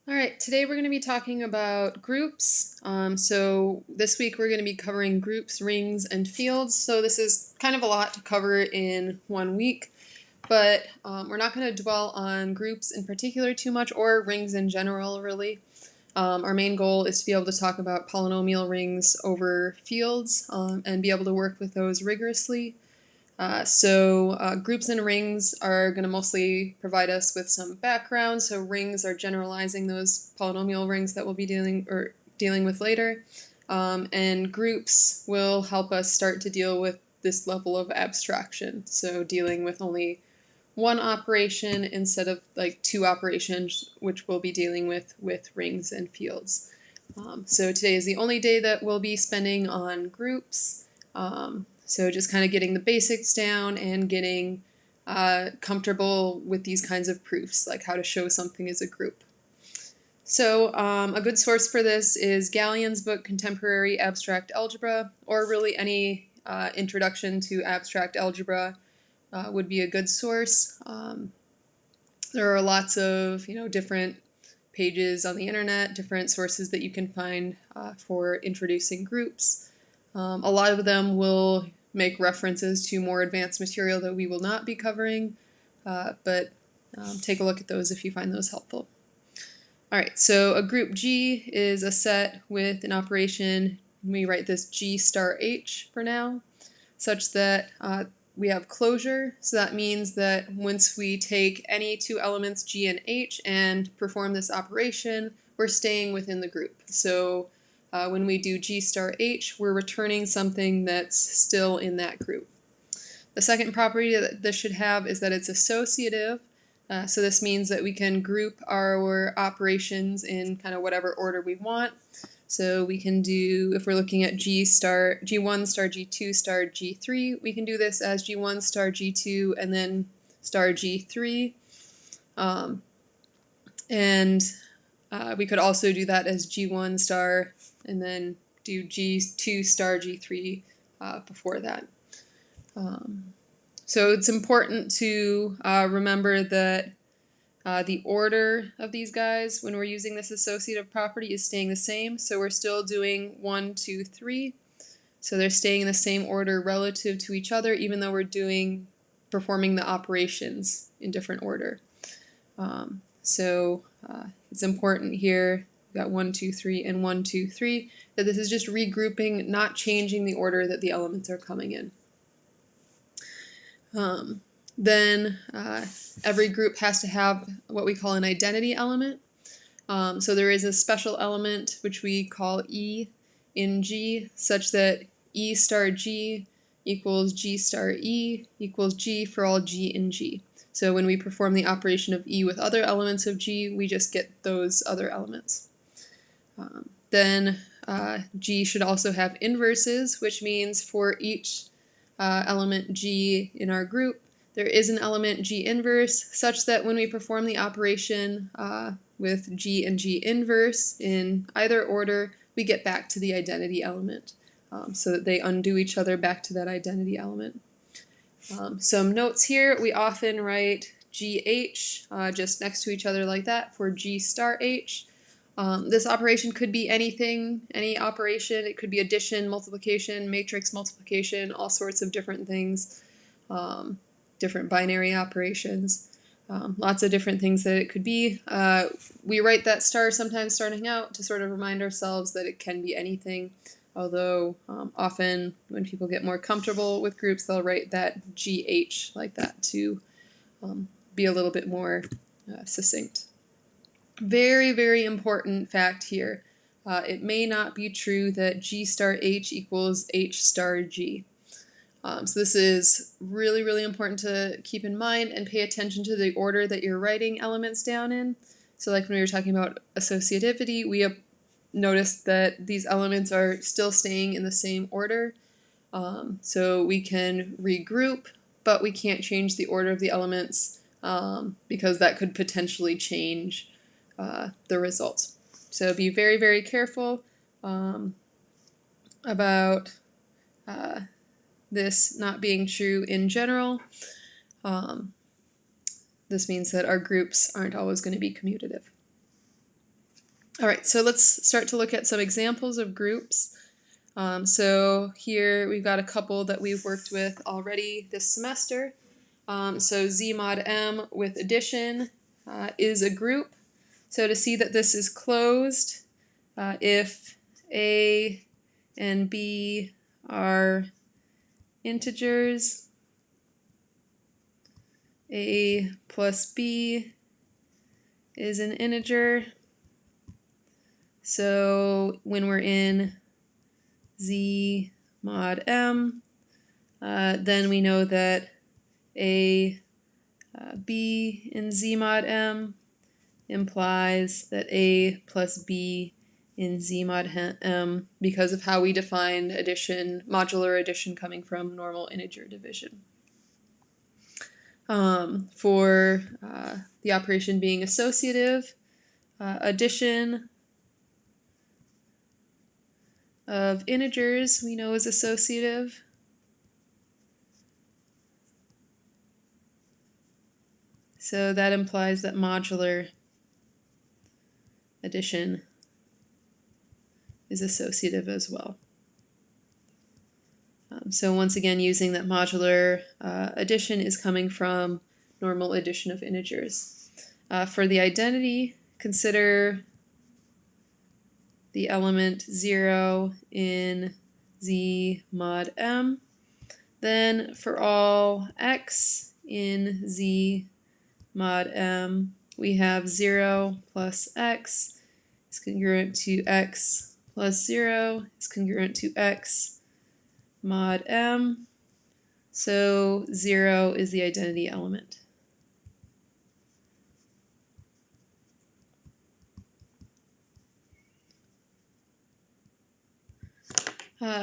All right, today we're going to be talking about groups. So this week we're going to be covering groups, rings, and fields. So this is kind of a lot to cover in 1 week, but we're not going to dwell on groups in particular too much or rings in general, really. Our main goal is to be able to talk about polynomial rings over fields and be able to work with those rigorously. Groups and rings are going to mostly provide us with some background. So rings are generalizing those polynomial rings that we'll be dealing with later. And groups will help us start to deal with this level of abstraction. So dealing with only one operation instead of like two operations, which we'll be dealing with rings and fields. So today is the only day that we'll be spending on groups. So just kind of getting the basics down and getting comfortable with these kinds of proofs, like how to show something as a group. So a good source for this is Gallien's book, Contemporary Abstract Algebra, or really any introduction to abstract algebra would be a good source. There are lots of different pages on the internet, different sources that you can find for introducing groups. A lot of them will make references to more advanced material that we will not be covering, but take a look at those if you find those helpful. All right, so a group G is a set with an operation. We write this G star H for now, such that we have closure. So that means that once we take any two elements G and H and perform this operation, we're staying within the group. So when we do G star H, we're returning something that's still in that group. The second property that this should have is that it's associative. So this means that we can group our operations in kind of whatever order we want. So we can do, if we're looking at G1 star, G2 star, G3, we can do this as G1 star, G2, and then star G3. We could also do that as G1 star, and then do G2 star, G3 before that. So it's important to remember that the order of these guys when we're using this associative property is staying the same. So we're still doing 1, 2, 3. So they're staying in the same order relative to each other, even though we're performing the operations in different order. It's important here, we've got 1, 2, 3, and 1, 2, 3, that this is just regrouping, not changing the order that the elements are coming in. Then every group has to have what we call an identity element. So there is a special element which we call E in G, such that E star G equals G star E equals G for all G in G. So when we perform the operation of E with other elements of G, we just get those other elements. Then G should also have inverses, which means for each element G in our group, there is an element G inverse, such that when we perform the operation with G and G inverse in either order, we get back to the identity element, so that they undo each other back to that identity element. Some notes here, we often write GH just next to each other like that for G star H. This operation could be anything, any operation. It could be addition, multiplication, matrix multiplication, all sorts of different things, different binary operations, lots of different things that it could be. We write that star sometimes starting out to sort of remind ourselves that it can be anything, although often when people get more comfortable with groups, they'll write that GH like that to be a little bit more succinct. Very, very important fact here. It may not be true that G star H equals H star G. So this is really, really important to keep in mind and pay attention to the order that you're writing elements down in. So like when we were talking about associativity, we have noticed that these elements are still staying in the same order. So we can regroup, but we can't change the order of the elements because that could potentially change the results. So be very, very careful about this not being true in general. This means that our groups aren't always going to be commutative. All right, so let's start to look at some examples of groups. So here we've got a couple that we've worked with already this semester. So Z mod M with addition is a group. So to see that this is closed, if A and B are integers, A plus B is an integer. So when we're in Z mod M, then we know that A B in Z mod M implies that A plus B in Z mod M because of how we define addition, modular addition coming from normal integer division. For the operation being associative, addition of integers we know is associative. So that implies that modular addition is associative as well. So once again, using that modular addition is coming from normal addition of integers. For the identity, consider the element 0 in Z mod M. Then for all x in Z mod M, we have 0 plus x is congruent to x plus 0 is congruent to x mod M. So 0 is the identity element.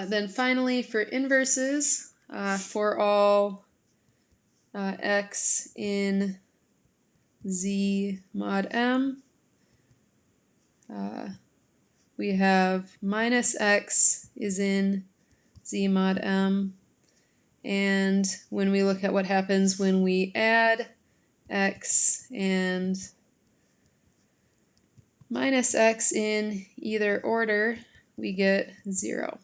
Then finally, for inverses, for all x in Z mod M, we have minus x is in Z mod M. And when we look at what happens when we add x and minus x in either order, we get 0.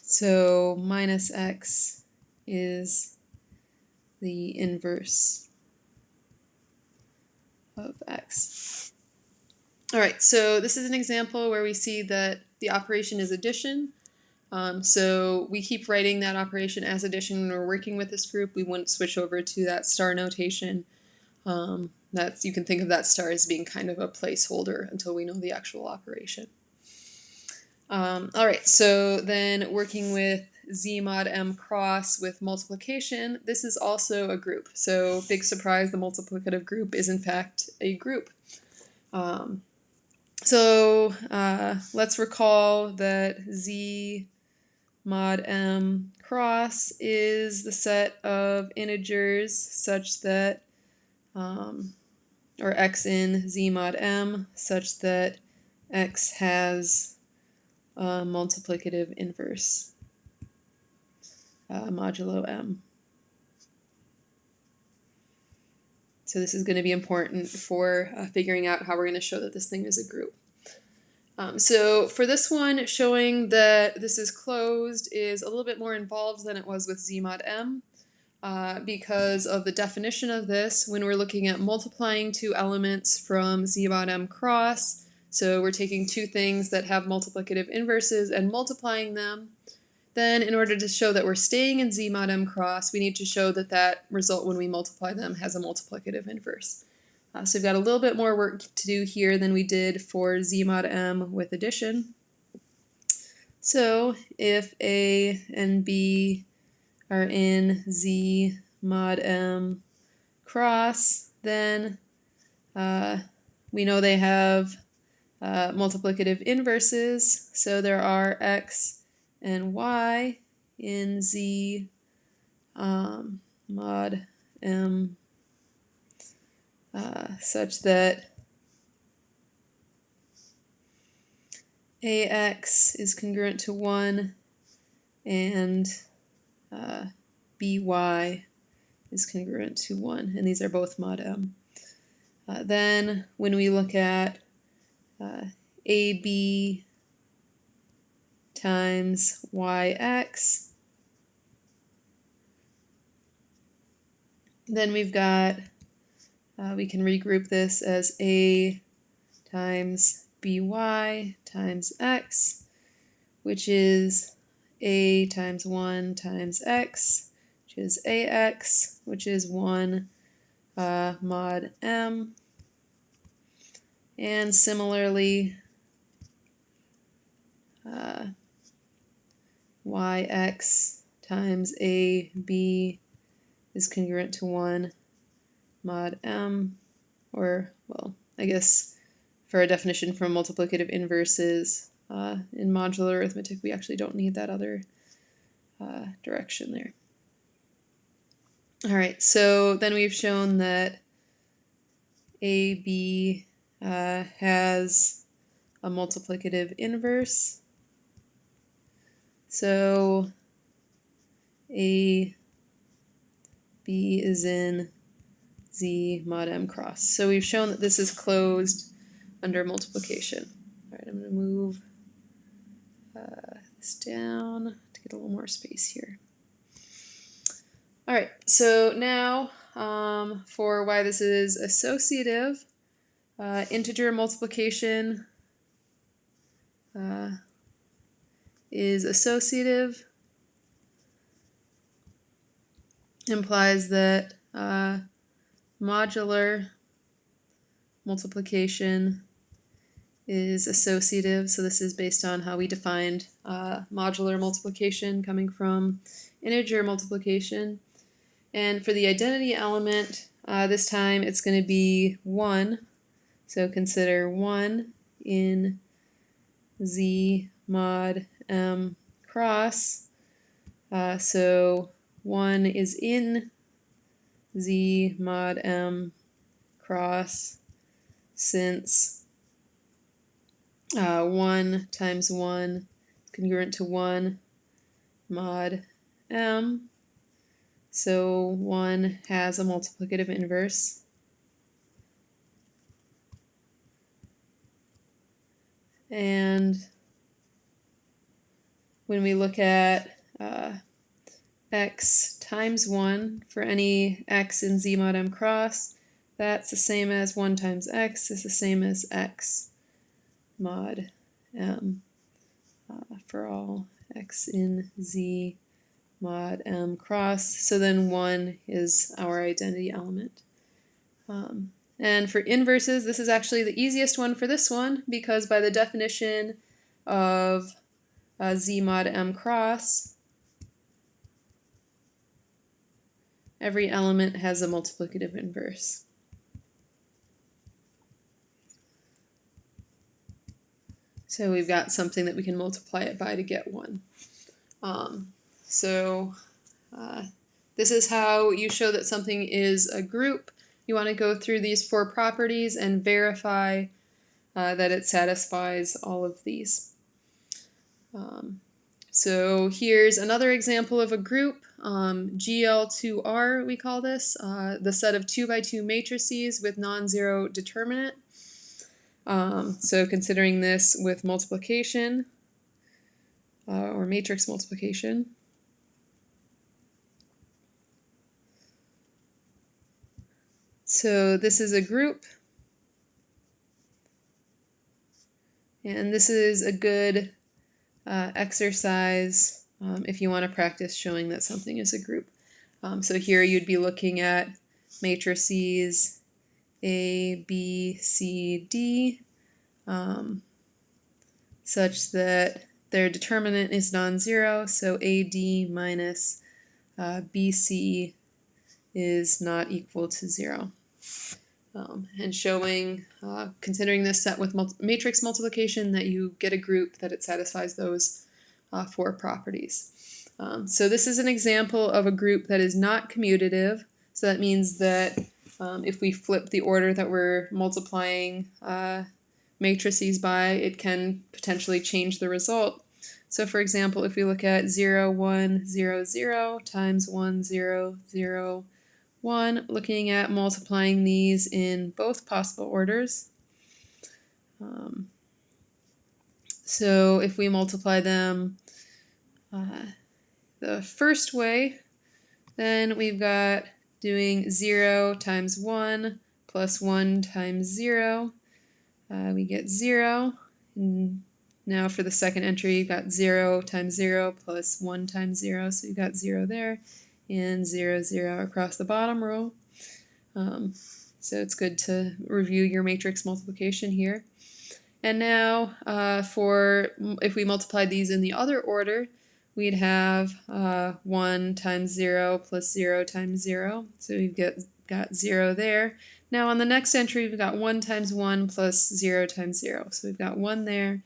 So minus x is the inverse of x. All right, so this is an example where we see that the operation is addition. So we keep writing that operation as addition when we're working with this group. We wouldn't switch over to that star notation. You can think of that star as being kind of a placeholder until we know the actual operation. All right, so then working with Z mod M cross with multiplication, this is also a group. So big surprise, the multiplicative group is in fact a group. Let's recall that Z mod M cross is the set of integers such that, or x in Z mod M such that x has a multiplicative inverse modulo M. So this is going to be important for figuring out how we're going to show that this thing is a group. So for this one, showing that this is closed is a little bit more involved than it was with Z mod M because of the definition of this when we're looking at multiplying two elements from Z mod M cross. So we're taking two things that have multiplicative inverses and multiplying them. Then in order to show that we're staying in Z mod M cross, we need to show that that result when we multiply them has a multiplicative inverse. So we've got a little bit more work to do here than we did for Z mod M with addition. So if A and B are in Z mod M cross, then we know they have multiplicative inverses. So there are x and y in Z mod M such that ax is congruent to 1 and by is congruent to 1, and these are both mod m. Then when we look at AB times YX, then we've got, we can regroup this as A times BY times X, which is A times 1 times X, which is AX, which is 1 mod M. And similarly, YX times AB is congruent to 1 mod M, or, well, I guess for a definition from multiplicative inverses, in modular arithmetic we actually don't need that other direction there. Alright, so then we've shown that AB has a multiplicative inverse. So AB is in Z mod M cross. So we've shown that this is closed under multiplication. All right, I'm going to move this down to get a little more space here. All right, so now for why this is associative, integer multiplication is associative, implies that modular multiplication is associative. So this is based on how we defined modular multiplication coming from integer multiplication. And for the identity element, this time it's going to be 1. So consider 1 in Z mod M cross. So 1 is in Z mod M cross, since 1 times 1 is congruent to 1 mod M. So 1 has a multiplicative inverse. And when we look at x times 1 for any x in Z mod M cross, that's the same as 1 times x is the same as x mod M for all x in Z mod M cross. So then 1 is our identity element. And for inverses, this is actually the easiest one for this one, because by the definition of Z mod M cross, every element has a multiplicative inverse. So we've got something that we can multiply it by to get 1. This is how you show that something is a group. You want to go through these 4 properties and verify that it satisfies all of these. So here's another example of a group, GL2R we call this, the set of 2 by 2 matrices with non-zero determinant. So considering this with multiplication, or matrix multiplication. So this is a group, and this is a good exercise if you want to practice showing that something is a group. So here you'd be looking at matrices A, B, C, D, such that their determinant is non-zero, so AD minus BC is not equal to 0. And showing, considering this set with matrix multiplication, that you get a group that it satisfies those 4 properties. So this is an example of a group that is not commutative. So that means that if we flip the order that we're multiplying matrices by, it can potentially change the result. So for example, if we look at 0, 1, 0, 0 times 1, 0, 0, 1, looking at multiplying these in both possible orders. So if we multiply them the first way, then we've got doing 0 times 1 plus 1 times 0. We get 0. And now for the second entry, you've got 0 times 0 plus 1 times 0. So you've got 0 there and 0, 0 across the bottom row. So it's good to review your matrix multiplication here. And now if we multiply these in the other order, we'd have 1 times 0 plus 0 times 0. So we've got 0 there. Now on the next entry, we've got 1 times 1 plus 0 times 0. So we've got 1 there,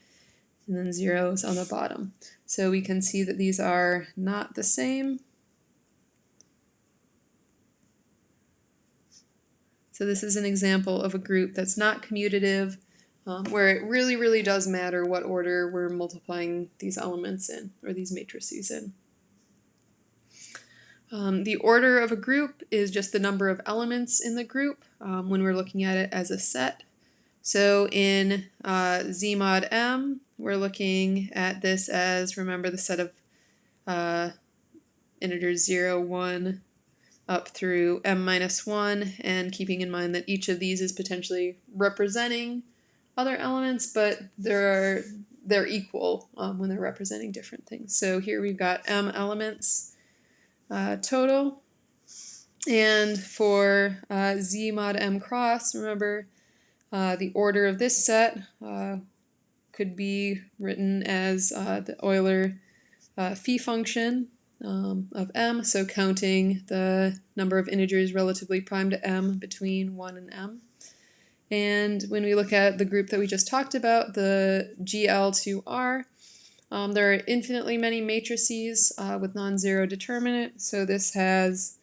and then 0 is on the bottom. So we can see that these are not the same. So this is an example of a group that's not commutative, where it really, really does matter what order we're multiplying these elements in, or these matrices in. The order of a group is just the number of elements in the group when we're looking at it as a set. So in Z mod M, we're looking at this as, remember, the set of integers 0, 1, up through m minus 1, and keeping in mind that each of these is potentially representing other elements, but they're equal when they're representing different things. So here we've got m elements total, and for Z mod M cross, remember the order of this set could be written as the Euler phi function of m, so counting the number of integers relatively prime to m between 1 and m. And when we look at the group that we just talked about, the GL2R, there are infinitely many matrices with non-zero determinant, so this has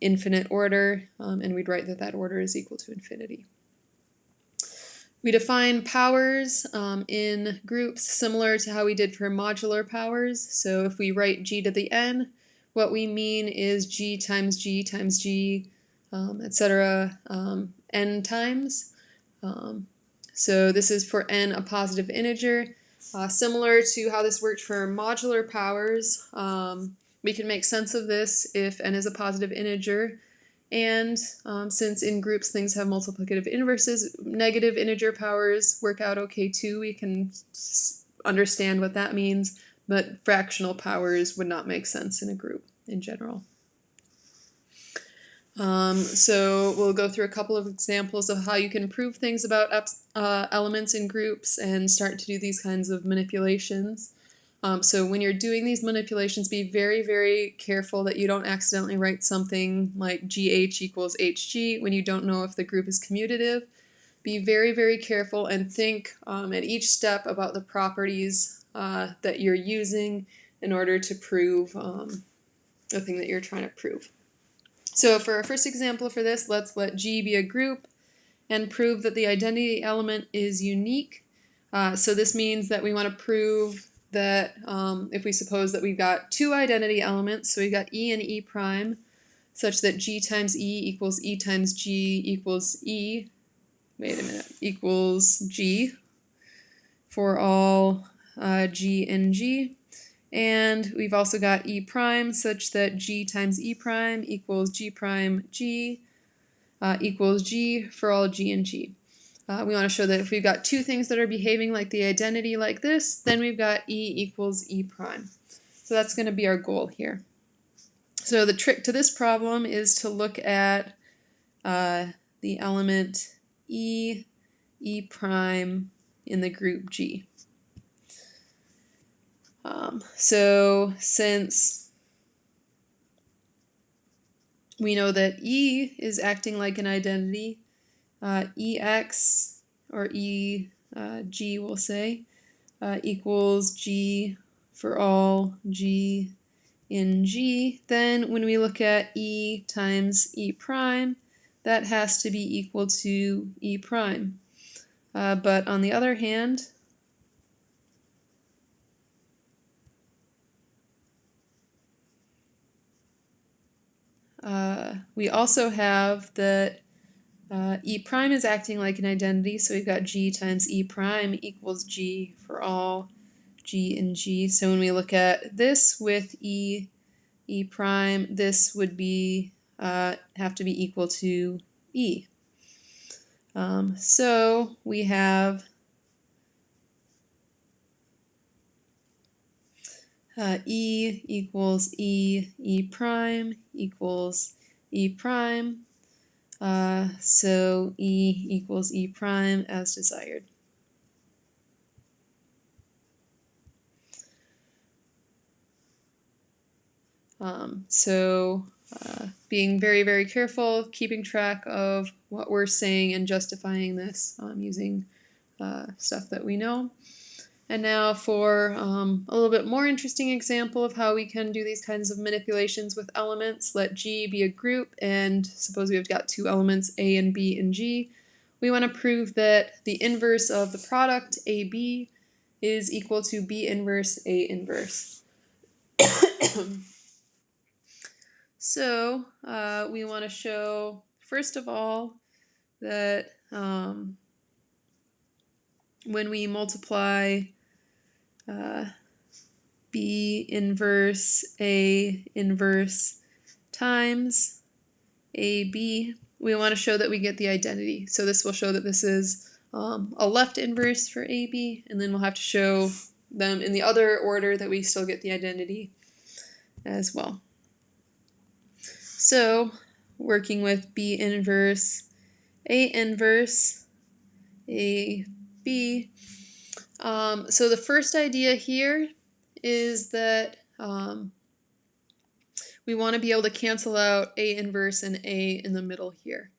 infinite order, and we'd write that order is equal to infinity. We define powers in groups similar to how we did for modular powers. So if we write g to the n, what we mean is g times g times g, etc., n times. So this is for n a positive integer. Similar to how this worked for modular powers, we can make sense of this if n is a positive integer. And since in groups things have multiplicative inverses, negative integer powers work out okay too. We can understand what that means, but fractional powers would not make sense in a group in general. So we'll go through a couple of examples of how you can prove things about elements in groups and start to do these kinds of manipulations. So when you're doing these manipulations, be very, very careful that you don't accidentally write something like GH equals HG when you don't know if the group is commutative. Be very, very careful and think at each step about the properties that you're using in order to prove the thing that you're trying to prove. So for our first example for this, let's let G be a group and prove that the identity element is unique. So this means that we want to prove that if we suppose that we've got two identity elements, so we've got E and E prime, such that G times E equals E times G equals E, equals G for all G and G. And we've also got E prime such that G times E prime equals G prime G equals G for all G and G. We want to show that if we've got two things that are behaving like the identity like this, then we've got E equals E prime. So that's going to be our goal here. So the trick to this problem is to look at the element E, E prime in the group G. So since we know that E is acting like an identity, EX, or EG we'll say, equals G for all G in G, then when we look at E times E prime, that has to be equal to E prime. But on the other hand, we also have that E prime is acting like an identity, so we've got G times E prime equals G for all G and G. So when we look at this with E prime, this would be have to be equal to E. So we have E equals E prime equals E prime. So E equals E prime as desired. Being very, very careful, keeping track of what we're saying and justifying this using stuff that we know. And now for a little bit more interesting example of how we can do these kinds of manipulations with elements. Let G be a group, and suppose we've got two elements, A and B and G. We want to prove that the inverse of the product, AB, is equal to B inverse A inverse. So we want to show, first of all, that when we multiply B inverse A inverse times AB, we want to show that we get the identity. So this will show that this is a left inverse for AB, and then we'll have to show them in the other order that we still get the identity as well. So working with B inverse A inverse AB. So the first idea here is that we want to be able to cancel out A inverse and A in the middle here.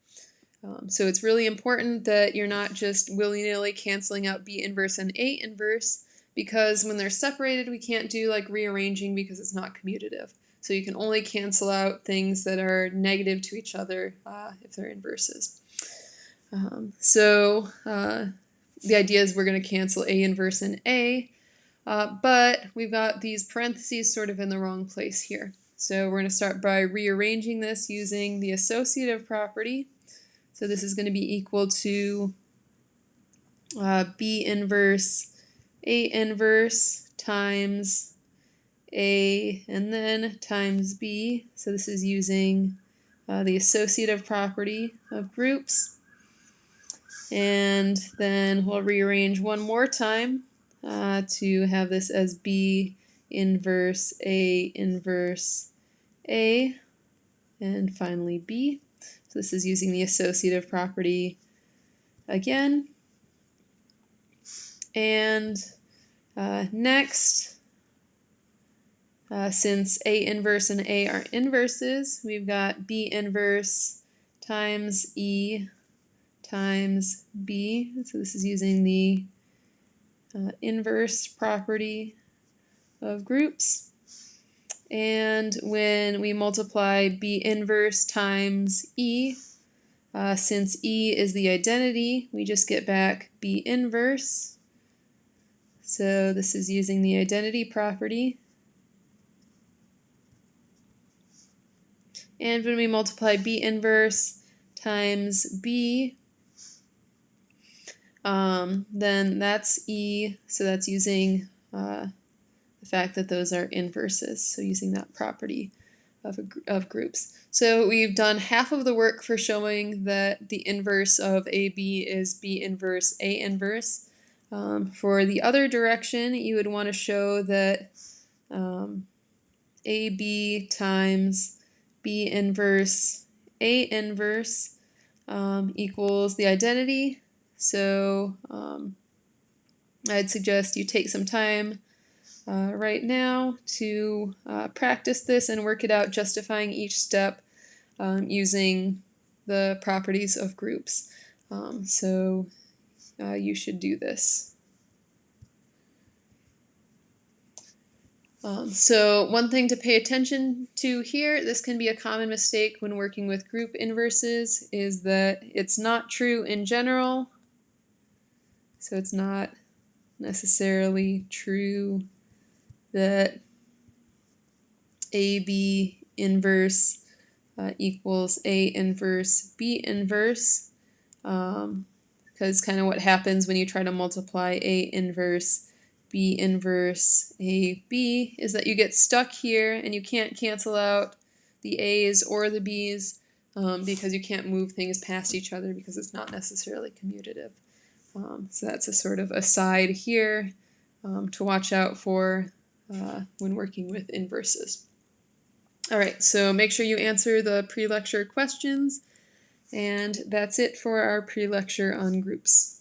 So it's really important that you're not just willy-nilly canceling out B inverse and A inverse, because when they're separated we can't do like rearranging because it's not commutative. So you can only cancel out things that are negative to each other if they're inverses. The idea is we're going to cancel A inverse and A, but we've got these parentheses sort of in the wrong place here. So we're going to start by rearranging this using the associative property. So this is going to be equal to B inverse A inverse times A and then times B. So this is using the associative property of groups. And then we'll rearrange one more time to have this as B inverse A inverse A, and finally B. So this is using the associative property again. And next, since A inverse and A are inverses, we've got B inverse times E times B. So this is using the inverse property of groups. And when we multiply B inverse times E, since E is the identity, we just get back B inverse. So this is using the identity property. And when we multiply B inverse times B, then that's E, so that's using the fact that those are inverses, so using that property of groups. So we've done half of the work for showing that the inverse of AB is B inverse A inverse. For the other direction, you would want to show that AB times B inverse A inverse equals the identity. So I'd suggest you take some time right now to practice this and work it out, justifying each step using the properties of groups. You should do this. So one thing to pay attention to here, this can be a common mistake when working with group inverses, is that it's not true in general. So it's not necessarily true that AB inverse equals A inverse B inverse, because kind of what happens when you try to multiply A inverse B inverse AB is that you get stuck here and you can't cancel out the A's or the B's because you can't move things past each other because it's not necessarily commutative. So that's a sort of aside here to watch out for when working with inverses. All right, so make sure you answer the pre-lecture questions, and that's it for our pre-lecture on groups.